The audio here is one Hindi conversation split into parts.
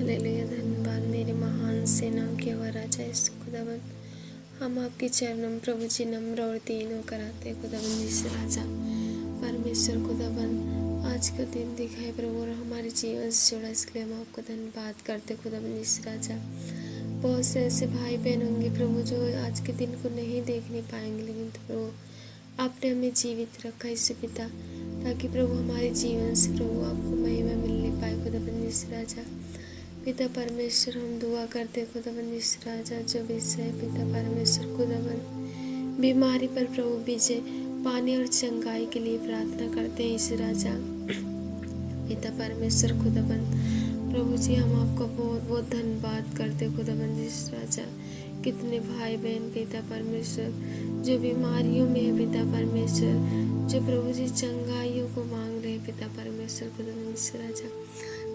हालेलुया। धन्यवाद मेरे महान सेना के हुआ राजा यीशु खुदावन। हम आपके चरणों में प्रभु जी नम्र और दीन होकर आते खुदावन यीशु राजा। परमेश्वर खुदावन, आज का दिन दिखाए प्रभु और हमारे जीवन से जुड़ा, इसके लिए हम आपको धन्यवाद करते खुदावन यीशु राजा। बहुत से ऐसे भाई बहन होंगे प्रभु जो आज के दिन को नहीं देखने पाएंगे, लेकिन तो प्रभु आपने हमें जीवित रखा यीशु पिता, ताकि प्रभु हमारे जीवन से प्रभु आपको महिमा मिलने पाए खुदावन यीशु राजा। पिता परमेश्वर, हम दुआ करते खुदावन यीशु राजा, जो विषय पिता परमेश्वर खुदावन बीमारी पर प्रभु विजय पाने और चंगाई के लिए प्रार्थना करते हैं यीशु राजा। पिता परमेश्वर खुदावन, प्रभु जी हम आपका बहुत बहुत धन्यवाद करते खुदावन यीशु राजा। कितने भाई बहन पिता परमेश्वर जो बीमारियों में है पिता परमेश्वर, जो प्रभु जी चंगाइयों को मांग रहे हैं पिता परमेश्वर खुदावन यीशु राजा।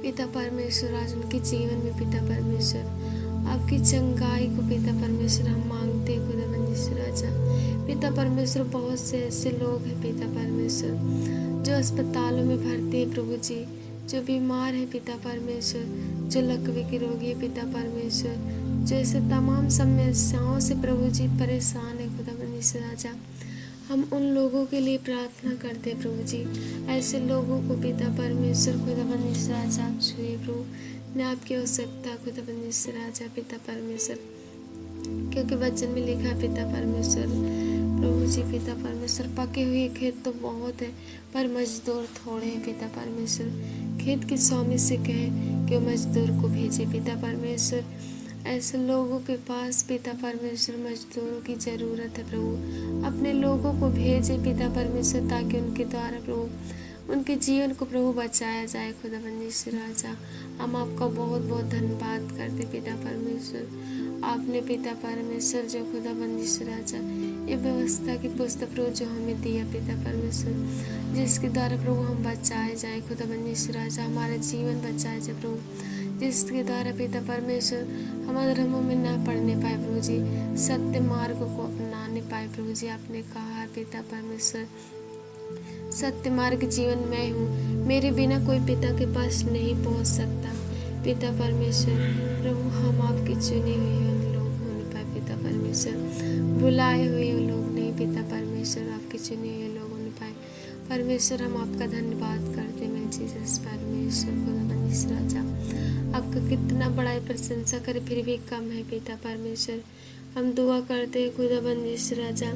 पिता परमेश्वर, आज उनके जीवन में पिता परमेश्वर आपकी चंगाई को पिता परमेश्वर हम मांगते हैं खुदावन यीशु राजा। पिता परमेश्वर, बहुत से ऐसे लोग हैं पिता परमेश्वर जो अस्पतालों में भर्ती है प्रभु जी, जो बीमार है पिता परमेश्वर, जो लकवे के रोगी है पिता परमेश्वर, जो ऐसे तमाम समस्याओं से प्रभु जी परेशान है खुदावन यीशु राजा। हम उन लोगों के लिए प्रार्थना करते हैं प्रभु जी। ऐसे लोगों को पिता परमेश्वर खुदावन यीशु राजा आप छुए प्रभु, न आपकी आवश्यकता खुदावन यीशु राजा पिता परमेश्वर, क्योंकि वचन में लिखा है पिता परमेश्वर प्रभु जी पिता परमेश्वर, पके हुए खेत तो बहुत है पर मजदूर थोड़े हैं पिता परमेश्वर। खेत के स्वामी से कहे कि मजदूर को भेजे पिता परमेश्वर। ऐसे लोगों के पास पिता परमेश्वर मजदूरों की ज़रूरत है प्रभु। अपने लोगों को भेजे पिता परमेश्वर, ताकि उनके द्वारा प्रभु उनके जीवन को प्रभु बचाया जाए खुदावन यीशु राजा। हम आपका बहुत बहुत धन्यवाद करते पिता परमेश्वर। आपने पिता परमेश्वर जो खुदावन यीशु राजा ये व्यवस्था की पुस्तक प्रभु जो हमें दिया पिता परमेश्वर, जिसके द्वारा प्रभु हम बचाए जाए खुदावन यीशु राजा, हमारा जीवन बचाए जाए प्रभु, जिसके द्वारा पिता परमेश्वर हम अधर्मों में ना पड़ने पाए प्रभु जी, सत्य मार्ग को अपनाने पाए प्रभु जी। आपने कहा है पिता परमेश्वर, सत्य मार्ग जीवन मैं हूँ, मेरे बिना कोई पिता के पास नहीं पहुँच सकता पिता परमेश्वर। प्रभु हम आपके चुने हुए लोग होने पाए पिता परमेश्वर, बुलाए हुए लोग नहीं पिता परमेश्वर, आपके चुने हुए लोग होने पाए परमेश्वर। हम आपका धन्यवाद करते मैं जीसस परमेश्वर खुदावन यीशु राजा। आपका कितना बड़ा प्रशंसा करे फिर भी कम है पिता परमेश्वर। हम दुआ करते हैं खुदावन यीशु राजा,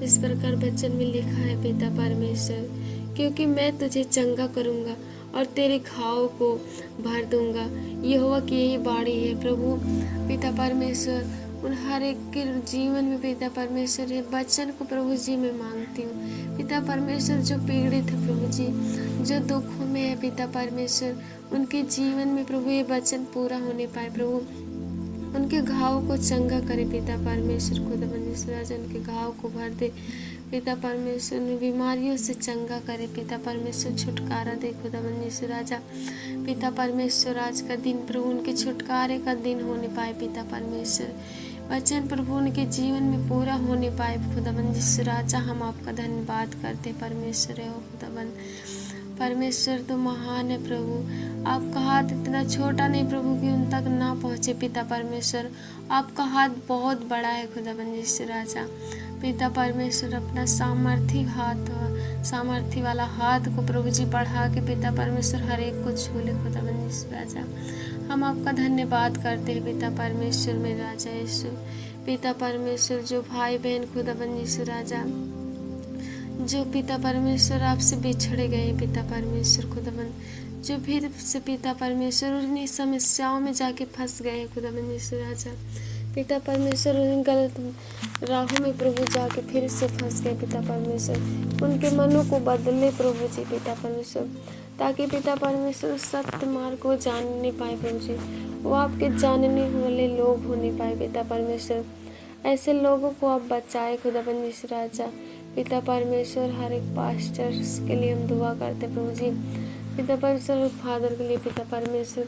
इस प्रकार वचन में लिखा है पिता परमेश्वर, क्योंकि मैं तुझे चंगा करूँगा और तेरे घाव को भर दूंगा। यहोवा की यही बाणी है प्रभु पिता परमेश्वर। उन हर एक के जीवन में पिता परमेश्वर ये वचन को प्रभु जी मैं मांगती हूँ पिता परमेश्वर, जो पीड़ित है प्रभु जी, जो दुखों में है पिता परमेश्वर, उनके जीवन में प्रभु ये वचन पूरा होने पाए प्रभु। उनके घाव को चंगा करे पिता परमेश्वर खुदावन यीशु राजा, उनके घाव को भर दे पिता परमेश्वर, बीमारियों से चंगा करे पिता परमेश्वर, छुटकारा दे खुदावन यीशु राजा। पिता परमेश्वर, आज का दिन प्रभु उनके छुटकारे का दिन होने पाए पिता परमेश्वर, वचन प्रभु उनके जीवन में पूरा होने पाए खुदावन यीशु राजा। हम आपका धन्यवाद करते परमेश्वर है खुदावन परमेश्वर, तो महान है प्रभु। आपका हाथ इतना छोटा नहीं प्रभु कि उन तक ना पहुँचे पिता परमेश्वर, आपका हाथ बहुत बड़ा है खुदावन यीशु राजा। पिता परमेश्वर, अपना सामर्थ्य वाला हाथ को प्रभु जी बढ़ा के पिता परमेश्वर हर एक को छू ले खुदावन यीशु राजा। हम आपका धन्यवाद करते हैं पिता परमेश्वर में राजा यीशु। पिता परमेश्वर, जो भाई बहन खुदावन यीशु राजा जो पिता परमेश्वर आपसे बिछड़े गए पिता परमेश्वर खुदावन, जो फिर से पिता परमेश्वर उन्हीं समस्याओं में जाके फंस गए खुदावन यीशु राजा। पिता परमेश्वर उन गलत राहों में प्रभु जाके फिर से फंस गए पिता परमेश्वर, उनके मनों को बदले प्रभु जी पिता परमेश्वर, ताकि पिता परमेश्वर सत्य मार्ग को जान नहीं पाए प्रभु जी, वो आपके जानने वाले लोग होने पाए पिता परमेश्वर। ऐसे लोगों को आप बचाए खुदावन यीशु राजा। पिता परमेश्वर, हर एक पास्टर्स के लिए हम दुआ करते प्रभु जी, पिता परमेश्वर फादर के लिए पिता परमेश्वर,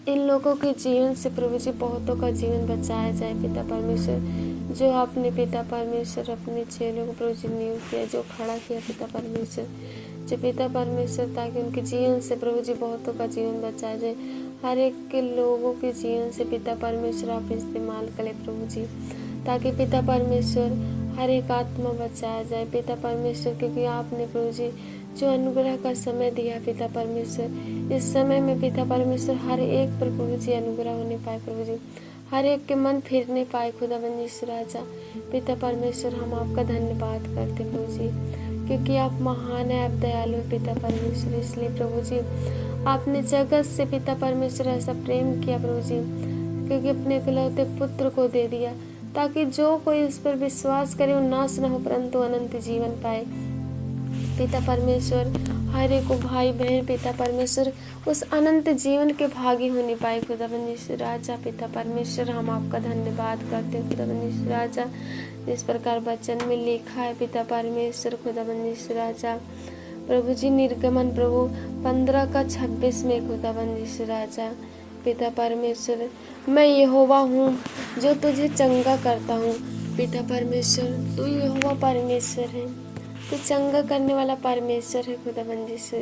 इन लोगों के जीवन से प्रभु जी बहुतों का जीवन बचाया जाए पिता परमेश्वर। जो आपने पिता परमेश्वर अपने चेलों को प्रभु जी नियुक्त किया, जो खड़ा किया पिता परमेश्वर, जो पिता परमेश्वर, ताकि उनके जीवन से प्रभु जी बहुतों का जीवन बचाया जाए। हर एक के लोगों के जीवन से पिता परमेश्वर आप इस्तेमाल करें प्रभु जी, ताकि पिता परमेश्वर हर एक आत्मा बचाया जाए पिता परमेश्वर, क्योंकि आपने प्रभु जी जो अनुग्रह का समय दिया पिता परमेश्वर, इस समय में पिता परमेश्वर हर एक पर प्रभु जी अनुग्रह होने पाए प्रभु जी, हर एक के मन फिरने पाए खुदाबंद यीशु राजा। पिता परमेश्वर हम आपका धन्यवाद करते प्रभु जी, क्योंकि आप महान है, आप दयालु है पिता परमेश्वर। इसलिए प्रभु जी आपने जगत से पिता परमेश्वर ऐसा प्रेम किया प्रभु जी, क्योंकि अपने इकलौते पुत्र को दे दिया, ताकि जो कोई उस पर विश्वास करे वो नाश न हो परंतु अनंत जीवन पाए। पिता परमेश्वर हर एक भाई बहन पिता परमेश्वर उस अनंत जीवन के भागी होने पाए खुदाबंद यीशु राजा। पिता परमेश्वर हम आपका धन्यवाद करते हैं खुदाबंद यीशु राजा, जिस प्रकार वचन में लिखा है पिता परमेश्वर खुदाबंद यीशु राजा। प्रभु जी निर्गमन प्रभु 15:26 में खुदाबंद यीशु राजा। पिता परमेश्वर मैं यहोवा हूँ जो तुझे चंगा करता हूँ। पिता परमेश्वर तू यहोवा परमेश्वर है, तो चंगा करने वाला परमेश्वर है खुदाबंद यीशु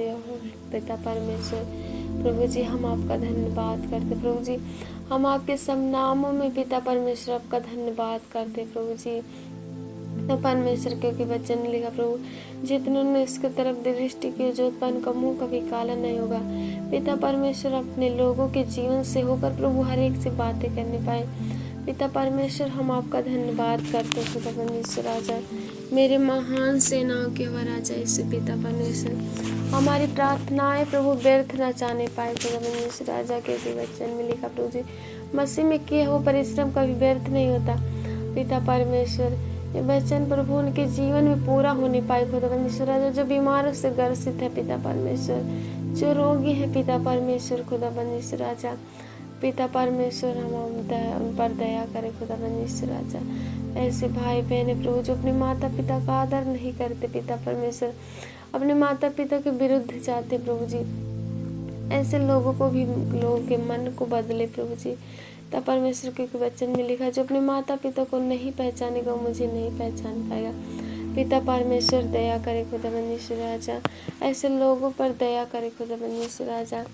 पिता परमेश्वर। प्रभु जी हम आपका धन्यवाद करते प्रभु जी, हम आपके सब नामों में पिता परमेश्वर आपका धन्यवाद करते प्रभु जी। तो परमेश्वर क्योंकि वचन ने लिखा प्रभु जितनों इसके तरफ दृष्टि की जो उत्पन्न का मुंह कभी काला नहीं होगा। पिता परमेश्वर अपने लोगों के जीवन से होकर प्रभु हर एक से बातें करने पाए। पिता परमेश्वर हम आपका धन्यवाद करते हैं खुदाबंद यीशु राजा, मेरे महान सेनाओं के वह राजा यीशु पिता परमेश्वर। हमारी प्रार्थनाएं प्रभु व्यर्थ न जाने पाए खुदाबंद यीशु राजा, क्योंकि वचन में लिखा प्रभु जी मसीह में किए हो परिश्रम कभी व्यर्थ नहीं होता। पिता परमेश्वर ये वचन प्रभु उनके जीवन में पूरा होने पाए खुदाबंद यीशु राजा, जो बीमारों से ग्रसित है पिता परमेश्वर, जो रोगी है पिता परमेश्वर खुदाबंद यीशु राजा। पिता परमेश्वर हम उन पर दया करें खुदाबंद यीशु राजा। ऐसे भाई बहन प्रभु जो अपने माता पिता का आदर नहीं करते पिता परमेश्वर, अपने माता पिता के विरुद्ध जाते प्रभु जी, ऐसे लोगों को भी लोगों के मन को बदले प्रभु जी। पिता परमेश्वर के वचन में लिखा जो अपने माता पिता को नहीं पहचानेगा मुझे नहीं पहचान पाएगा। पिता परमेश्वर दया करे खुदाबंद यीशु राजा, ऐसे लोगों पर दया करे खुदाबंद यीशु राजा।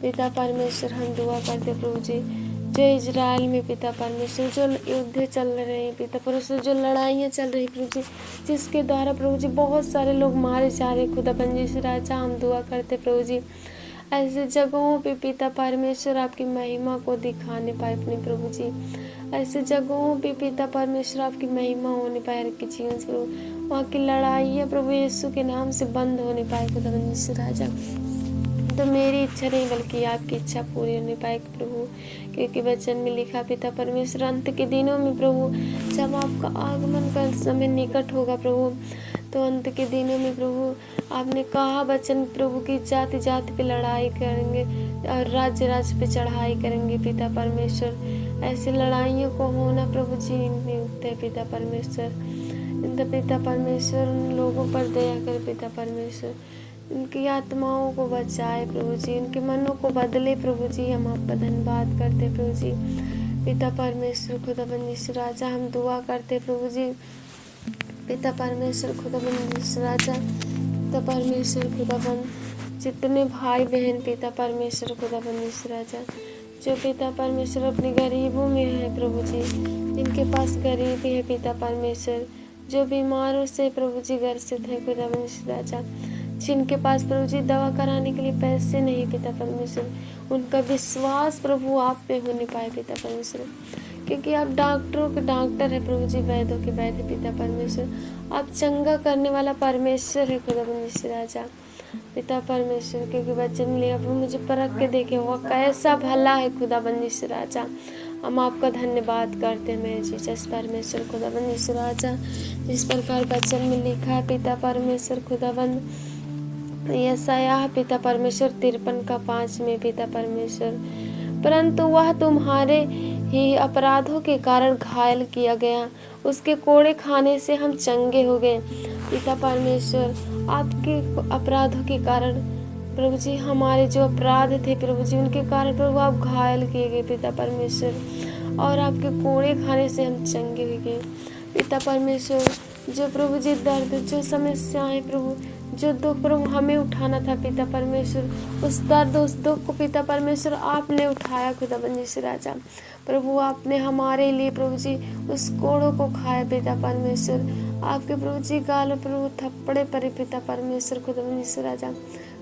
पिता परमेश्वर हम दुआ करते प्रभु जी, जो इजराइल में पिता परमेश्वर जो युद्ध चल रहे हैं पिता परमेश्वर, जो लड़ाइयाँ चल रही प्रभु जी, जिसके द्वारा प्रभु जी बहुत सारे लोग मारे जा रहे खुदाबंद यीशु राजा, हम दुआ करते प्रभु जी ऐसे जगहों पे पिता परमेश्वर आपकी महिमा को दिखाने पाए अपने प्रभु जी, ऐसे जगहों पे पिता परमेश्वर आपकी महिमा होने पाए हर के जीवन से प्रभु, वहाँ की लड़ाइयाँ प्रभु यीशु के नाम से बंद होने पाए खुदाबंद यीशु राजा। तो मेरी इच्छा नहीं बल्कि आपकी इच्छा पूरी होने पाए प्रभु, क्योंकि वचन में लिखा पिता परमेश्वर अंत के दिनों में प्रभु जब आपका आगमन का समय निकट होगा प्रभु, तो अंत के दिनों में प्रभु आपने कहा वचन प्रभु की जाति जाति पे लड़ाई करेंगे और राज्य राज्य पे चढ़ाई करेंगे पिता परमेश्वर। ऐसी लड़ाइयों को होना प्रभु जी नियुक्त है पिता परमेश्वर। पिता परमेश्वर उन लोगों पर दया कर पिता परमेश्वर, उनकी आत्माओं को बचाए प्रभु जी, उनके मनों को बदले प्रभु जी, हम आपका धन्यवाद करते प्रभु जी। पिता परमेश्वर खुदाबंद यीशु राजा हम दुआ करते प्रभु जी, पिता परमेश्वर खुदाबंद यीशु राजा, पिता परमेश्वर खुदाबंद जितने भाई बहन पिता परमेश्वर खुदाबंद यीशु राजा, जो पिता परमेश्वर अपने गरीबों में है प्रभु जी, जिनके पास गरीबी है पिता परमेश्वर, जो बीमारों से प्रभु जी ग्रसित है खुदाबंद यीशु राजा, जिनके पास प्रभु जी दवा कराने के लिए पैसे नहीं पिता परमेश्वर, उनका विश्वास प्रभु आप पे होने पाए पिता परमेश्वर, क्योंकि आप डॉक्टरों के डॉक्टर है प्रभु जी, वैद्यों के वैद्य पिता परमेश्वर, आप चंगा करने वाला परमेश्वर है खुदाबंद यीशु राजा। पिता परमेश्वर क्योंकि वचन लिया प्रभु मुझे परख के देखे हुआ कैसा भला है खुदाबंद यीशु राजा, हम आपका धन्यवाद करते हैं मेरे जीसस परमेश्वर खुदाबंद यीशु राजा। जिस प्रकार वचन में लिखा है पिता परमेश्वर खुदाबंद यशायाह पिता परमेश्वर 53:5 में पिता परमेश्वर, परंतु वह तुम्हारे ही अपराधों के कारण घायल किया गया, उसके कोड़े खाने से हम चंगे हो गए। पिता परमेश्वर आपके अपराधों के कारण प्रभु जी, हमारे जो अपराध थे प्रभु जी उनके कारण प्रभु आप घायल किए गए पिता परमेश्वर, और आपके कोड़े खाने से हम चंगे हो गए पिता परमेश्वर। जो प्रभु जी दर्द जो समस्याएं प्रभु जो दुख प्रभु हमें उठाना था पिता परमेश्वर, उस दर्द उस दुख को पिता परमेश्वर आपने उठाया खुदाबंद यीशु राजा। प्रभु आपने हमारे लिए प्रभु जी उस कोड़ों को खाया पिता परमेश्वर। आपके प्रभु जी गाल प्रभु थप्पड़े पड़े पिता परमेश्वर खुदाबंद यीशु राजा।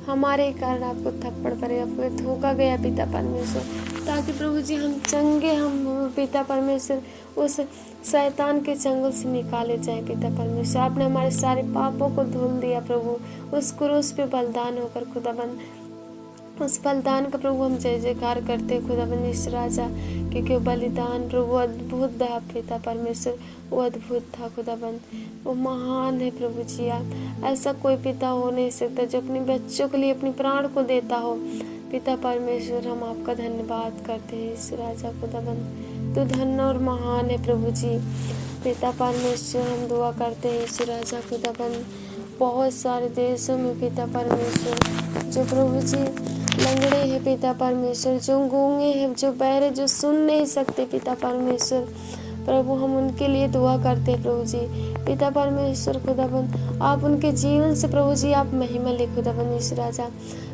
हमारे कारण आपको थप्पड़ पड़े, आपको धोखा गया पिता परमेश्वर, ताकि प्रभु जी हम चंगे हम पिता परमेश्वर उस शैतान के चंगुल से निकाले जाए पिता परमेश्वर। आपने हमारे सारे पापों को धुल दिया प्रभु, उस क्रूस पे बलिदान होकर खुदाबंद, उस बलिदान का प्रभु हम जय जयकार करते हैं खुदाबंद यीशु राजा, क्योंकि वो बलिदान प्रभु अद्भुत था पिता परमेश्वर, वो अद्भुत था खुदाबंद, वो महान है प्रभु जी। आप ऐसा कोई पिता हो नहीं सकता जो अपने बच्चों के लिए अपनी प्राण को देता हो पिता परमेश्वर। हम आपका धन्यवाद करते हैं यीशु राजा खुदाबंद, तो धन्य और महान है प्रभु जी पिता परमेश्वर। हम दुआ करते हैं यीशु राजा खुदाबंद, बहुत सारे देशों में पिता परमेश्वर जो प्रभु जी लंगड़े हैं पिता परमेश्वर, जो गूंगे हैं, जो बहरे, जो सुन नहीं सकते पिता परमेश्वर, प्रभु हम उनके लिए दुआ करते हैं प्रभु जी पिता परमेश्वर खुदाबंद। आप उनके जीवन से प्रभु जी आप महिमा ले खुदाबंद यीशु राजा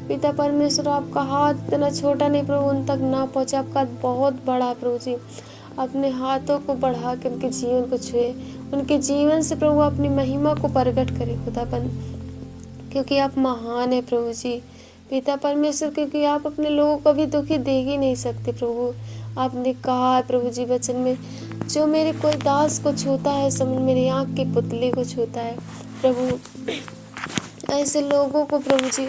पिता परमेश्वर। आपका हाथ इतना छोटा नहीं प्रभु उन तक ना पहुँचे, आपका बहुत बड़ा प्रभु जी। अपने हाथों को बढ़ा के उनके जीवन को छुए, उनके जीवन से प्रभु अपनी महिमा को प्रकट करे खुदाबंद, क्योंकि आप महान है प्रभु जी पिता परमेश्वर, क्योंकि आप अपने लोगों को कभी दुखी दे ही नहीं सकते प्रभु। आपने कहा है प्रभु जी वचन में, जो मेरे कोई दास को छूता है समझ मेरी आँख के पुतले को छूता है प्रभु। ऐसे लोगों को प्रभु जी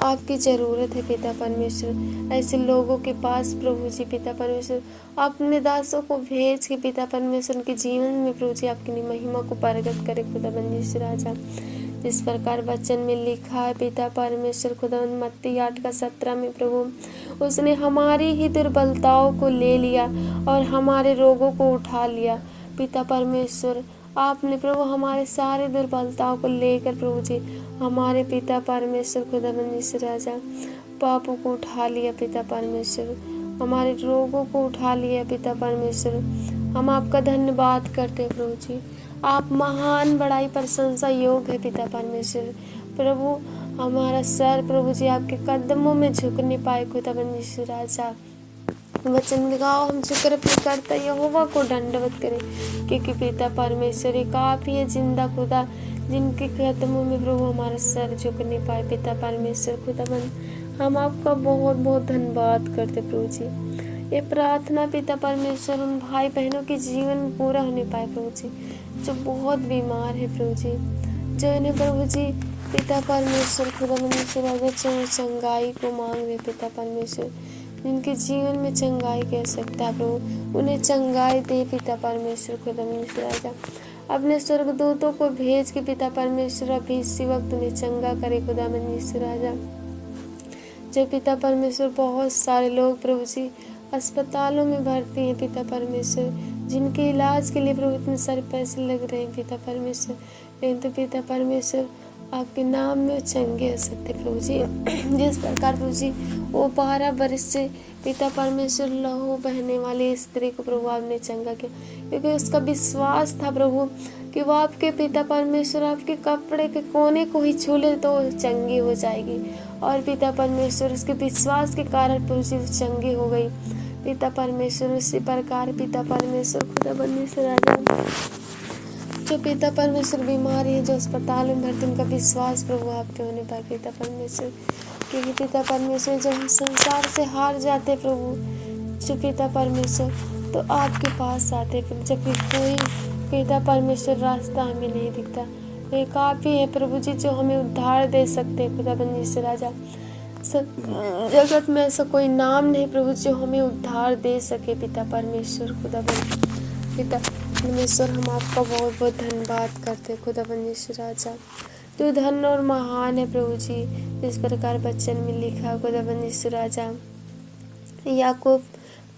आपकी ज़रूरत है पिता परमेश्वर, ऐसे लोगों के पास प्रभु जी पिता परमेश्वर अपने दासों को भेज के पिता परमेश्वर उनके जीवन में प्रभु जी आपकी महिमा को प्रकट करे खुदाबंद यीशु राजा। जिस प्रकार वचन में लिखा है पिता परमेश्वर खुदाबंद मत्ती 8:17 में प्रभु उसने हमारी ही दुर्बलताओं को ले लिया और हमारे रोगों को उठा लिया पिता परमेश्वर। आपने प्रभु हमारे सारे दुर्बलताओं को लेकर प्रभु जी हमारे पिता परमेश्वर खुदाबंद यीशु राजा पापों को उठा लिया पिता परमेश्वर, हमारे रोगों को उठा लिया पिता परमेश्वर। हम आपका धन्यवाद करते हैं प्रभु जी, आप महान बड़ाई प्रशंसा योग है पिता परमेश्वर। प्रभु हमारा सर प्रभु जी आपके कदमों में झुक नहीं पाए खुदाबंद यीशु राजा। वचन लगाओ हम शुक्र अपने करता यहोवा को दंडवत करें, क्योंकि पिता परमेश्वर एक आप ही है जिंदा खुदा, जिनके कदमों में प्रभु हमारा सर झुक नहीं पाए पिता परमेश्वर खुदाबंद। हम आपका बहुत बहुत धन्यवाद करते प्रभु जी। ये प्रार्थना पिता परमेश्वर उन भाई बहनों के जीवन में पूरा होने पाए प्रभु जी, जो बहुत बीमार है प्रभु जी, जो इन्हें प्रभु जी पिता परमेश्वर खुदाबंद चंगाई को मांग रहे पिता परमेश्वर, जिनके जीवन में चंगाई की आवश्यकता है प्रभु उन्हें चंगाई दे पिता परमेश्वर खुदाबंद राजा। अपने स्वर्गदूतों को भेज के पिता परमेश्वर अभी इसी वक्त उन्हें चंगा करे खुदाबंद यीशु राजा। जो पिता परमेश्वर बहुत सारे लोग प्रभु जी अस्पतालों में भर्ती हैं पिता परमेश्वर, जिनके इलाज के लिए प्रभु इतने सारे पैसे लग रहे हैं पिता परमेश्वर, लेकिन तो पिता परमेश्वर आपके नाम में चंगे हो सकते प्रभु जी। जिस प्रकार प्रभु जी वो 12 वर्ष से पिता परमेश्वर लहू बहने वाली स्त्री को प्रभु आपने चंगा किया, क्योंकि उसका विश्वास था प्रभु कि वो आपके पिता परमेश्वर आपके कपड़े के कोने को ही छू ले तो चंगी हो जाएगी, और पिता परमेश्वर उसके विश्वास के कारण प्रभु जी चंगी हो गई पिता परमेश्वर। उसी प्रकार पिता परमेश्वर खुदाबंद से राजा जो पिता परमेश्वर बीमारी है, जो अस्पताल में भर्ती, उनका विश्वास प्रभु आप पे होने पाए पिता परमेश्वर, क्योंकि पिता परमेश्वर जब हम संसार से हार जाते प्रभु जो पिता परमेश्वर तो आपके पास आते प्रभु, जब कोई पिता परमेश्वर रास्ता हमें नहीं दिखता, एक आप ही है प्रभु जी जो हमें उद्धार दे सकते हैं खुदाबंद यीशु राजा। जगत में ऐसा कोई नाम नहीं प्रभु जो हमें उद्धार दे सके पिता परमेश्वर खुदाबंद पिता परमेश्वर। हम आपका बहुत बहुत धन्यवाद करते हैं खुदाबंद यीशु राजा, तू धन्य और महान है प्रभु जी। इस प्रकार वचन में लिखा खुदाबंद यीशु राजा याकूब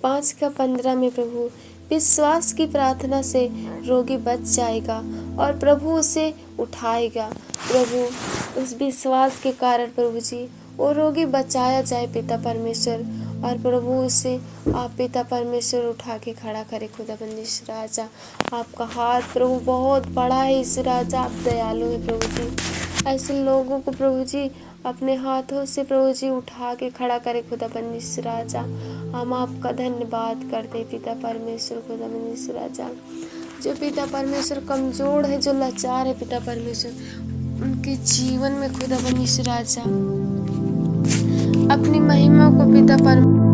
5:15 में प्रभु विश्वास की प्रार्थना से रोगी बच जाएगा और प्रभु उसे उठाएगा। प्रभु उस विश्वास के कारण प्रभु जी वो रोगी बचाया जाए पिता परमेश्वर, और प्रभु उसे आप पिता परमेश्वर उठा के खड़ा करे खुदाबंद यीशु राजा। आपका हाथ प्रभु बहुत बड़ा है यीशु राजा, आप दयालु है प्रभु जी। ऐसे लोगों को प्रभु जी अपने हाथों से प्रभु जी उठा के खड़ा करे खुदाबंद यीशु राजा। हम आपका धन्यवाद करते पिता परमेश्वर खुदाबंद यीशु राजा। जो पिता परमेश्वर कमज़ोर है, जो लाचार है पिता परमेश्वर, उनके जीवन में खुदाबंद यीशु राजा अपनी महिमा को पिता परमेश्वर